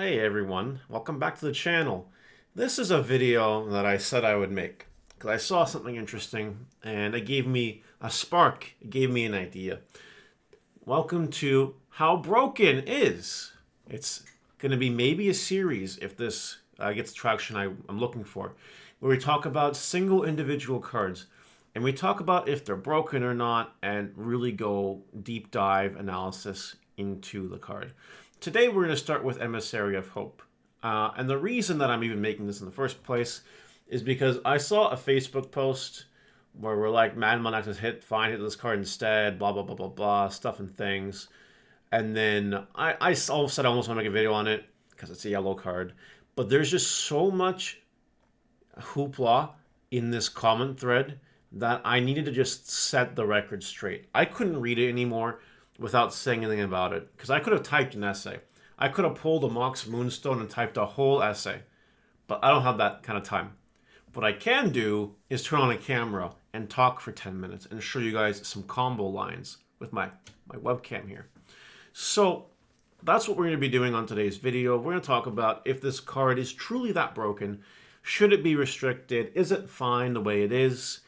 Hey everyone, welcome back to the channel. This is a video that I said I would make because I saw something interesting and it gave me a spark, it gave me an idea. Welcome to How Broken Is. It's going to be maybe a series if this gets the traction I'm looking for, where we talk about single individual cards and we talk about if they're broken or not and really go deep dive analysis into the card. Today we're going to start with Emissary of Hope. And the reason that I'm even making this in the first place is because I saw a Facebook post where we're like, Man Monax has hit this card instead, blah, blah, blah, blah, blah, stuff and things. And then I all of a sudden almost want to make a video on it because it's a yellow card. But there's just so much hoopla in this comment thread that I needed to just set the record straight. I couldn't read it anymore without saying anything about it, because I could have typed an essay. I could have pulled a Mox Moonstone and typed a whole essay, but I don't have that kind of time. What I can do is turn on a camera and talk for 10 minutes and show you guys some combo lines with my webcam here. So that's what we're going to be doing on today's video. We're going to talk about if this card is truly that broken. Should it be restricted? Is it fine the way it is?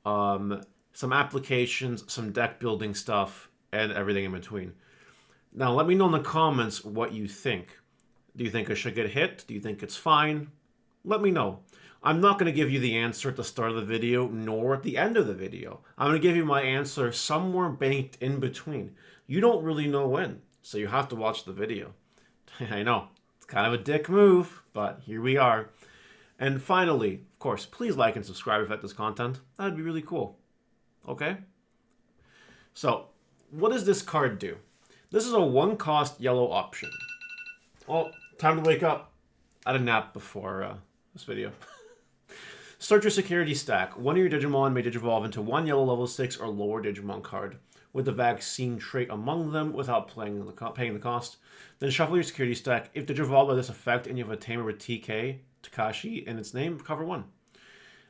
Some applications, some deck building stuff, and everything in between. Now, let me know in the comments what you think. Do you think I should get hit? Do you think it's fine? Let me know. I'm not going to give you the answer at the start of the video, nor at the end of the video. I'm going to give you my answer somewhere banked in between. You don't really know when, so you have to watch the video. I know, it's kind of a dick move, but here we are. And finally, of course, please like and subscribe if you like this content. That'd be really cool. Okay? So, what does this card do? This is a one-cost yellow option. Oh, time to wake up. I had a nap before this video. Start your security stack. One of your Digimon may Digivolve into one yellow level 6 or lower Digimon card with the vaccine trait among them without paying the cost. Then shuffle your security stack. If Digivolved by this effect and you have a tamer with TK, Takashi, in its name, cover one.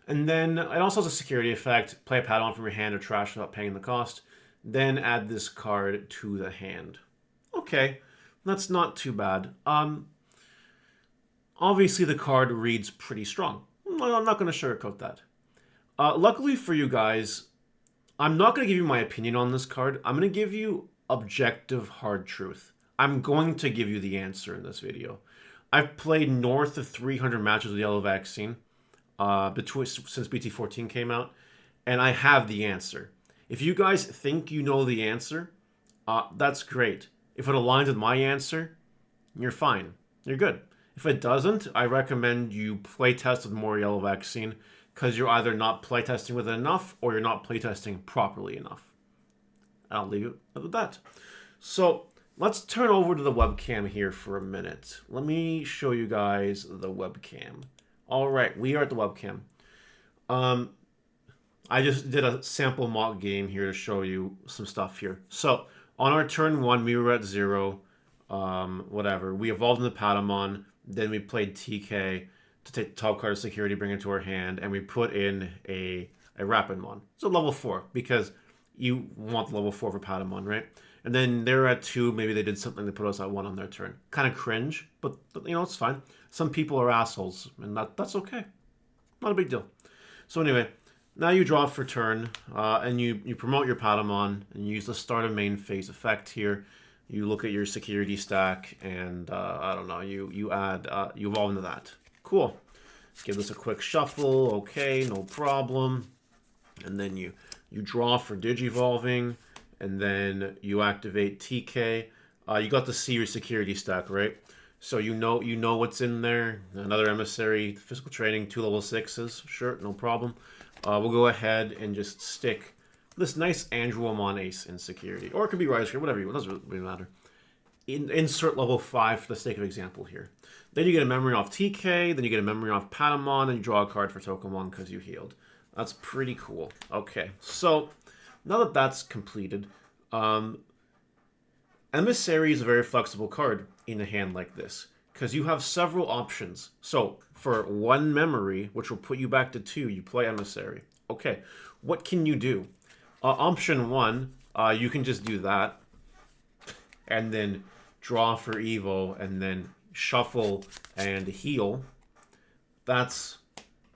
And then it also has a security effect. Play a Patamon from your hand or trash without paying the cost. Then add this card to the hand. Okay, that's not too bad. Obviously the card reads pretty strong. I'm not going to sugarcoat that. Luckily for you guys, I'm not going to give you my opinion on this card. I'm going to give you objective hard truth. I'm going to give you the answer in this video. I've played north of 300 matches with Yellow Vaccine since BT14 came out, and I have the answer. If you guys think you know the answer, that's great. If it aligns with my answer, you're fine. You're good. If it doesn't, I recommend you playtest with more Yellow Vaccine because you're either not playtesting with it enough or you're not playtesting properly enough. I'll leave it with that. So let's turn over to the webcam here for a minute. Let me show you guys the webcam. All right, we are at the webcam. I just did a sample mock game here to show you some stuff here. So, on our turn 1, we were at 0, whatever. We evolved into Patamon, then we played TK to take the top card of security, bring it to our hand, and we put in a Rapidmon. So level 4, because you want level 4 for Patamon, right? And then they're at 2, maybe they did something to put us at 1 on their turn. Kind of cringe, but you know, it's fine. Some people are assholes, and that's okay. Not a big deal. So anyway, now you draw for turn, and you promote your Patamon, and you use the start of main phase effect here. You look at your security stack, and I don't know, you add, you evolve into that. Cool. Let's give this a quick shuffle. Okay, no problem. And then you draw for Digivolving, and then you activate TK. You got to see your security stack, right? So you know what's in there. Another Emissary, physical training, 2 level 6s. Sure, no problem. We'll go ahead and just stick this nice Andromon Ace in security. Or it could be Rise here, whatever you want. It doesn't really matter. Insert level 5 for the sake of example here. Then you get a memory off TK, then you get a memory off Patamon, and you draw a card for Tokamon because you healed. That's pretty cool. Okay, so now that that's completed, Emissary is a very flexible card in a hand like this because you have several options. So for 1 memory, which will put you back to 2, you play Emissary. Okay, what can you do? Option 1, you can just do that and then draw for Evo and then shuffle and heal, that's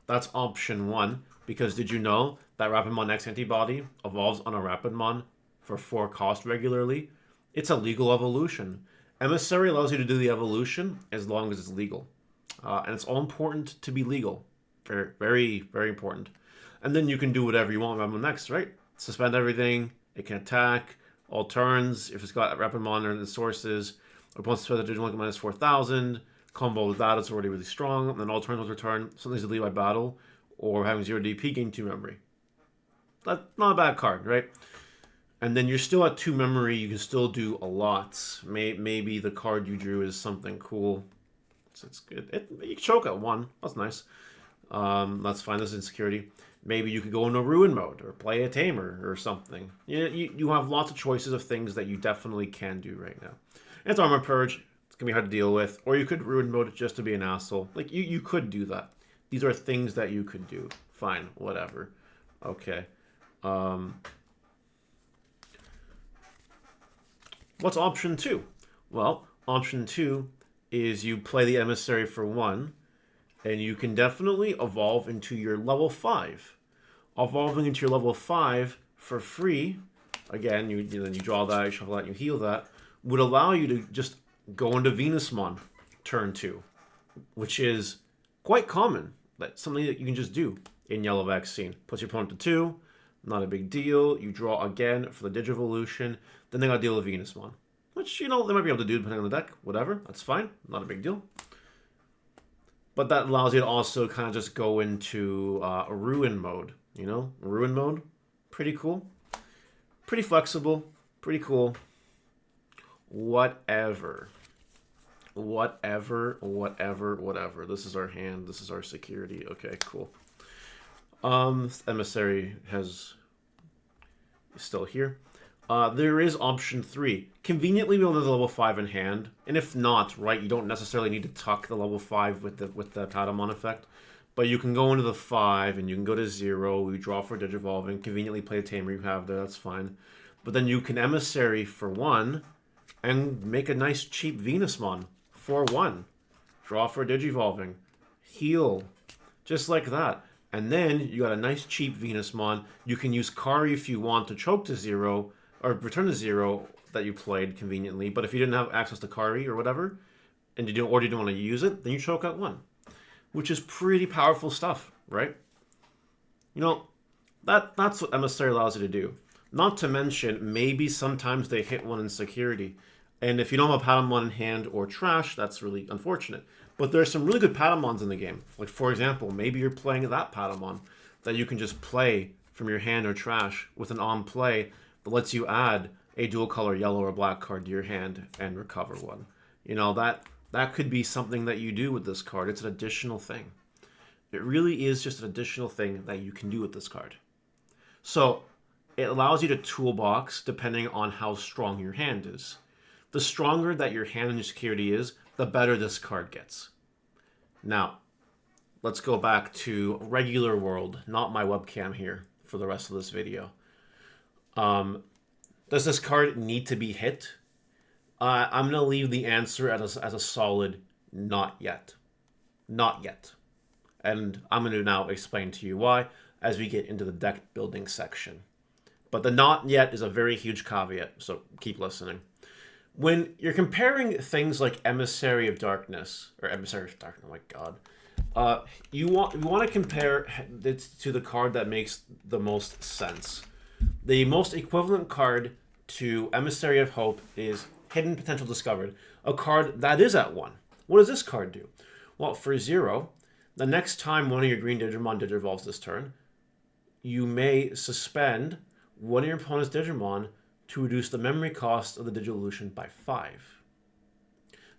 option 1. Because did you know that Rapidmon X antibody evolves on a Rapidmon for 4 cost regularly? It's a legal evolution. Emissary allows you to do the evolution as long as it's legal. And it's all important to be legal. Very, very, very important. And then you can do whatever you want with Rapidmon X, right? Suspend everything. It can attack. All turns. If it's got Rapidmon or the sources, opponents spend the Digimon minus 4,000. Combo with that, it's already really strong. And then all turns will return. Something's to lead by battle. Or having 0 DP, gain 2 memory. That's not a bad card, right? And then you're still at 2 memory. You can still do a lot. Maybe the card you drew is something cool. So it's good. You choke at 1. That's nice. That's fine. This is insecurity. Maybe you could go into ruin mode or play a tamer or something. You have lots of choices of things that you definitely can do right now. And it's armor purge. It's gonna be hard to deal with. Or you could ruin mode just to be an asshole. Like you could do that. These are things that you could do. Fine, whatever. Okay. What's option 2? Well, option 2 is you play the Emissary for 1, and you can definitely evolve into your level 5. Evolving into your level 5 for free, again, then you draw that, you shuffle that, you heal that, would allow you to just go into Venusmon turn 2, which is quite common. That's something that you can just do in Yellow Vaccine. Puts your opponent to 2, not a big deal. You draw again for the Digivolution. Then they got to deal with Venusmon, which, they might be able to do depending on the deck. Whatever, that's fine. Not a big deal. But that allows you to also kind of just go into a Ruin mode, Ruin mode, pretty cool. Pretty flexible, pretty cool. Whatever. This is our hand. This is our security. Okay, cool. Emissary is still here. There is option 3. Conveniently, we only have the level 5 in hand. And if not, right, you don't necessarily need to tuck the level 5 with the Patamon effect. But you can go into the 5 and you can go to 0. You draw for Digivolving. Conveniently play a Tamer you have there. That's fine. But then you can Emissary for 1 and make a nice cheap Venusmon for 1. Draw for Digivolving. Heal. Just like that. And then you got a nice cheap Venusmon. You can use Kari if you want to choke to 0 or return to 0 that you played conveniently. But if you didn't have access to Kari or whatever, and you didn't want to use it, then you choke at 1. Which is pretty powerful stuff, right? That's what Emissary allows you to do. Not to mention, maybe sometimes they hit 1 in security. And if you don't have a Patamon in hand or trash, that's really unfortunate. But there's some really good Patamons in the game. Like, for example, maybe you're playing that Patamon that you can just play from your hand or trash with an on-play that lets you add a dual-color yellow or black card to your hand and recover 1. That could be something that you do with this card. It's an additional thing. It really is just an additional thing that you can do with this card. So, it allows you to toolbox depending on how strong your hand is. The stronger that your hand and your security is, the better this card gets. Now, let's go back to regular world, not my webcam here for the rest of this video. Does this card need to be hit? I'm going to leave the answer as a solid not yet. Not yet. And I'm going to now explain to you why as we get into the deck building section. But the not yet is a very huge caveat, so keep listening. When you're comparing things like Emissary of Darkness, or Emissary of Darkness, oh my god, you want to compare it to the card that makes the most sense. The most equivalent card to Emissary of Hope is Hidden Potential Discovered, a card that is at 1. What does this card do? Well, for 0, the next time one of your green Digimon Digivolves this turn, you may suspend one of your opponent's Digimon to reduce the memory cost of the Digivolution by 5.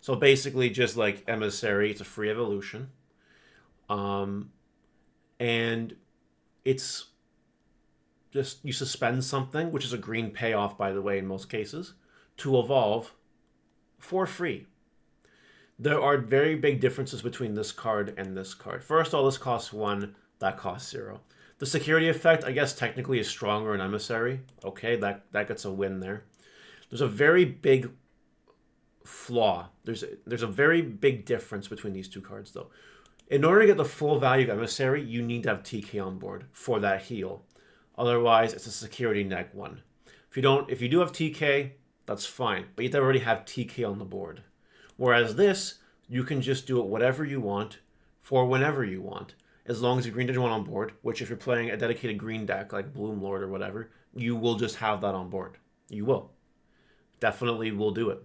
So basically, just like Emissary, it's a free evolution. And it's just, you suspend something, which is a green payoff, by the way, in most cases, to evolve for free. There are very big differences between this card and this card. First of all, this costs 1, that costs 0. The security effect, I guess, technically is stronger in Emissary. Okay, that gets a win there. There's a very big flaw. There's a very big difference between these two cards, though. In order to get the full value of Emissary, you need to have TK on board for that heal. Otherwise, it's a security neg one. If you do have TK, that's fine, but you have to already have TK on the board. Whereas this, you can just do it whatever you want for whenever you want, as long as you green Digimon on board. Which, if you're playing a dedicated green deck like Bloom Lord or whatever, you will just have that on board. You will. Definitely will do it.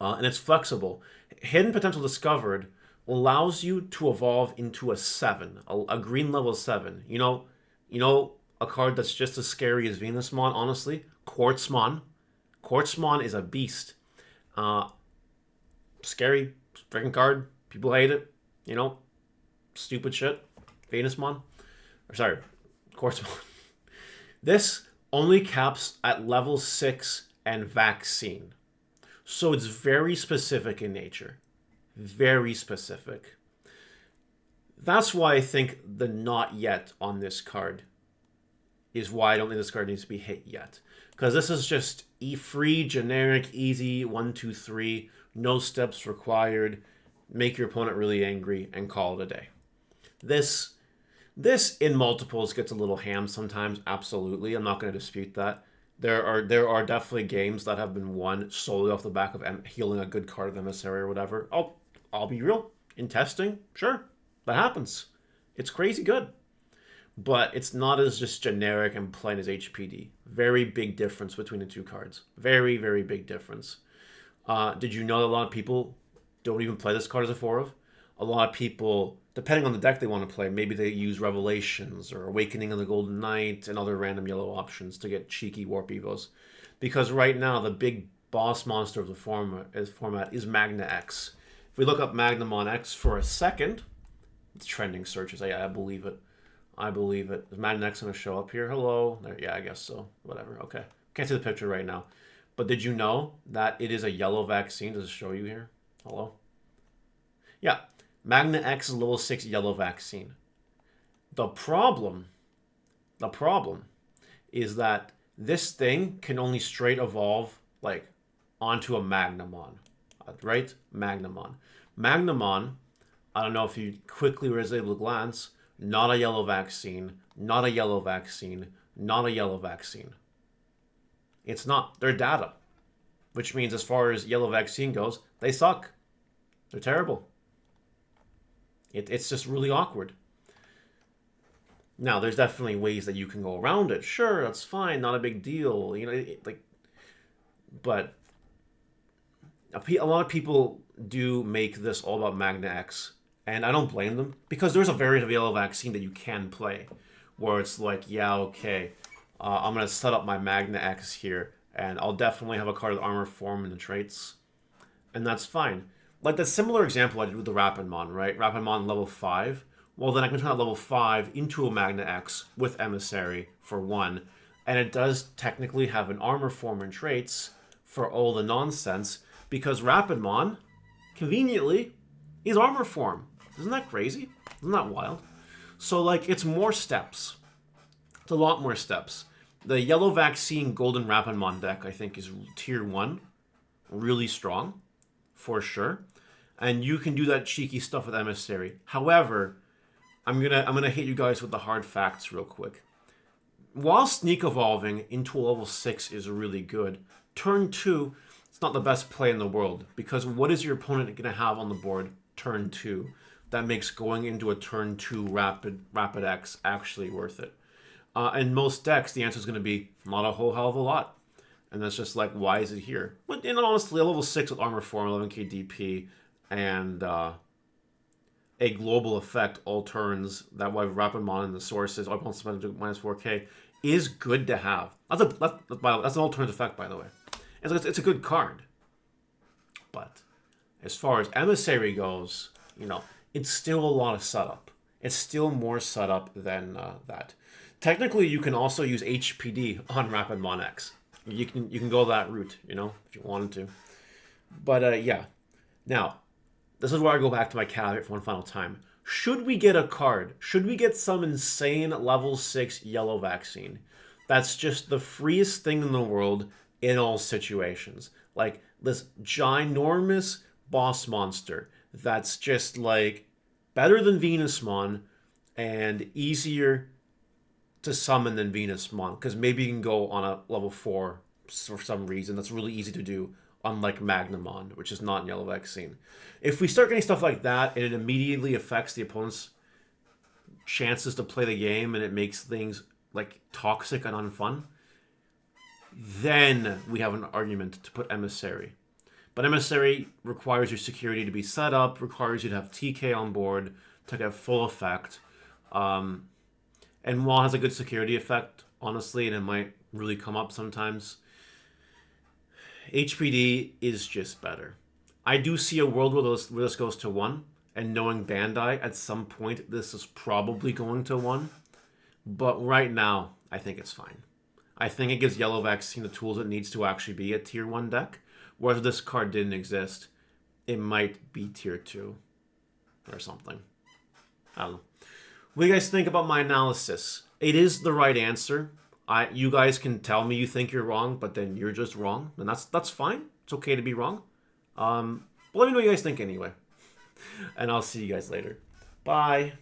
And it's flexible. Hidden Potential Discovered allows you to evolve into a 7, a green level 7. You know, a card that's just as scary as Venusmon, honestly? Quartzmon. Quartzmon is a beast. Scary freaking card. People hate it. You know, stupid shit. Venusmon. Or sorry, Quartzmon. This only caps at level 6 and Vaccine. So it's very specific in nature. Very specific. That's why I think the not yet on this card is why I don't think this card needs to be hit yet. Because this is just free, generic, easy, 1, 2, 3, no steps required, make your opponent really angry, and call it a day. This in multiples gets a little ham sometimes, absolutely. I'm not going to dispute that. There are definitely games that have been won solely off the back of healing a good card of Emissary or whatever. I'll be real. In testing, sure, that happens. It's crazy good. But it's not as just generic and plain as HPD. Very big difference between the two cards. Very, very big difference. Did you know that a lot of people don't even play this card as a 4 of? A lot of people, depending on the deck they want to play, maybe they use Revelations or Awakening of the Golden Knight and other random yellow options to get cheeky Warp Evos. Because right now, the big boss monster of the format is Magna X. If we look up Magnamon X for a second, it's trending searches. I believe it. I believe it. Is Magna X going to show up here? Hello? There, yeah, I guess so. Whatever. Okay. Can't see the picture right now. But did you know that it is a yellow vaccine? Does it show you here? Hello? Yeah. Magna X is level 6 yellow vaccine. The problem is that this thing can only straight evolve like onto a Magnamon, right? Magnamon. Magnamon, I don't know if you quickly were able to glance, not a yellow vaccine, not a yellow vaccine, not a yellow vaccine. It's not. They're data. Which means as far as yellow vaccine goes, they suck. They're terrible. It's just really awkward. Now, there's definitely ways that you can go around it. Sure, that's fine. Not a big deal. You know, but a lot of people do make this all about Magna X. And I don't blame them. Because there's a variant of yellow vaccine that you can play. Where it's like, yeah, okay. I'm going to set up my Magna X here. And I'll definitely have a card with Armor Form in the traits. And that's fine. Like the similar example I did with the Rapidmon, right? Rapidmon level 5. Well, then I can turn that level 5 into a Magna X with Emissary for 1. And it does technically have an Armor Form and traits for all the nonsense. Because Rapidmon, conveniently, is Armor Form. Isn't that crazy? Isn't that wild? So, like, it's more steps. It's a lot more steps. The Yellow Vaccine Golden Rapidmon deck, I think, is tier 1. Really strong. For sure. And you can do that cheeky stuff with Emissary. However, I'm gonna hit you guys with the hard facts real quick. While Sneak Evolving into a level 6 is really good, turn 2, it's not the best play in the world. Because what is your opponent going to have on the board turn 2 that makes going into a turn 2 Rapid X actually worth it? In most decks, the answer is going to be not a whole hell of a lot. And that's just like, why is it here? But honestly, a level 6 with Armor Form, 11k DP, and a global effect all turns that way Rapidmon and the sources, all opponents spend minus 4k, is good to have. That's an alternate effect, by the way. It's a good card. But as far as Emissary goes, it's still a lot of setup. It's still more setup than that. Technically, you can also use HPD on Rapidmon X. You can go that route, if you wanted to. But yeah. Now, this is where I go back to my caveat for one final time. Should we get a card? Should we get some insane level 6 yellow vaccine? That's just the freest thing in the world in all situations. Like, this ginormous boss monster that's just like better than Venusmon and easier to summon than Venusmon, because maybe you can go on a level 4 for some reason. That's really easy to do, unlike Magnamon, which is not in Yellow Vaccine. If we start getting stuff like that and it immediately affects the opponent's chances to play the game and it makes things like toxic and unfun, then we have an argument to put Emissary. But Emissary requires your security to be set up, requires you to have TK on board to get full effect. And while it has a good security effect, honestly, and it might really come up sometimes, HPD is just better. I do see a world where this goes to 1, and knowing Bandai, at some point this is probably going to 1. But right now, I think it's fine. I think it gives Yellow Vaccine the tools it needs to actually be a tier 1 deck. Whereas if this card didn't exist, it might be tier 2 or something. I don't know. What do you guys think about my analysis? It is the right answer. You guys can tell me you think you're wrong, but then you're just wrong. And that's fine. It's okay to be wrong. But let me know what you guys think anyway. And I'll see you guys later. Bye.